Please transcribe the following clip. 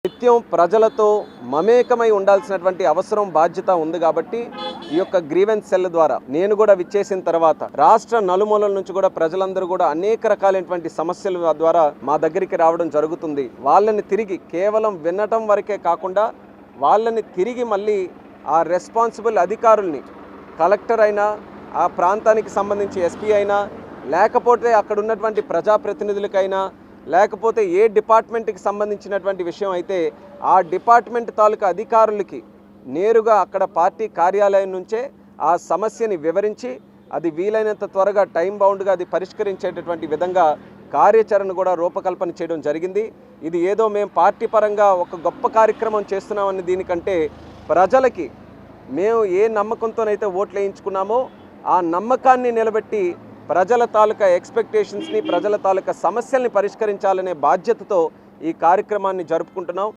నిత్యం ప్రజలతో మమేకమై ఉండాల్సినటువంటి అవసరం బాధ్యత ఉంది కాబట్టి ఈ యొక్క గ్రీవెన్స్ సెల్ ద్వారా నేను కూడా విచ్చేసిన తర్వాత రాష్ట్ర నలుమూలల నుంచి కూడా ప్రజలందరూ కూడా అనేక రకాలైనటువంటి సమస్యల ద్వారా మా దగ్గరికి రావడం జరుగుతుంది. వాళ్ళని తిరిగి కేవలం వినటం వరకే కాకుండా వాళ్ళని తిరిగి మళ్ళీ ఆ రెస్పాన్సిబుల్ అధికారుల్ని కలెక్టర్ అయినా ఆ ప్రాంతానికి సంబంధించి ఎస్పీ అయినా లేకపోతే అక్కడ ఉన్నటువంటి ప్రజాప్రతినిధులకైనా లేకపోతే ఏ డిపార్ట్మెంట్కి సంబంధించినటువంటి విషయం అయితే ఆ డిపార్ట్మెంట్ తాలూకా అధికారులకి నేరుగా అక్కడ పార్టీ కార్యాలయం నుంచే ఆ సమస్యని వివరించి అది వీలైనంత త్వరగా టైం బౌండ్గా అది పరిష్కరించేటటువంటి విధంగా కార్యాచరణ కూడా రూపకల్పన చేయడం జరిగింది. ఇది ఏదో మేము పార్టీ పరంగా ఒక గొప్ప కార్యక్రమం చేస్తున్నామని దీనికంటే ప్రజలకి మేము ఏ నమ్మకంతోనైతే ఓట్లు వేయించుకున్నామో ఆ నమ్మకాన్ని నిలబెట్టి ప్రజల తాలూకా ఎక్స్పెక్టేషన్స్ని ప్రజల తాలూకా సమస్యల్ని పరిష్కరించాలనే బాధ్యతతో ఈ కార్యక్రమాన్ని జరుపుకుంటున్నాం.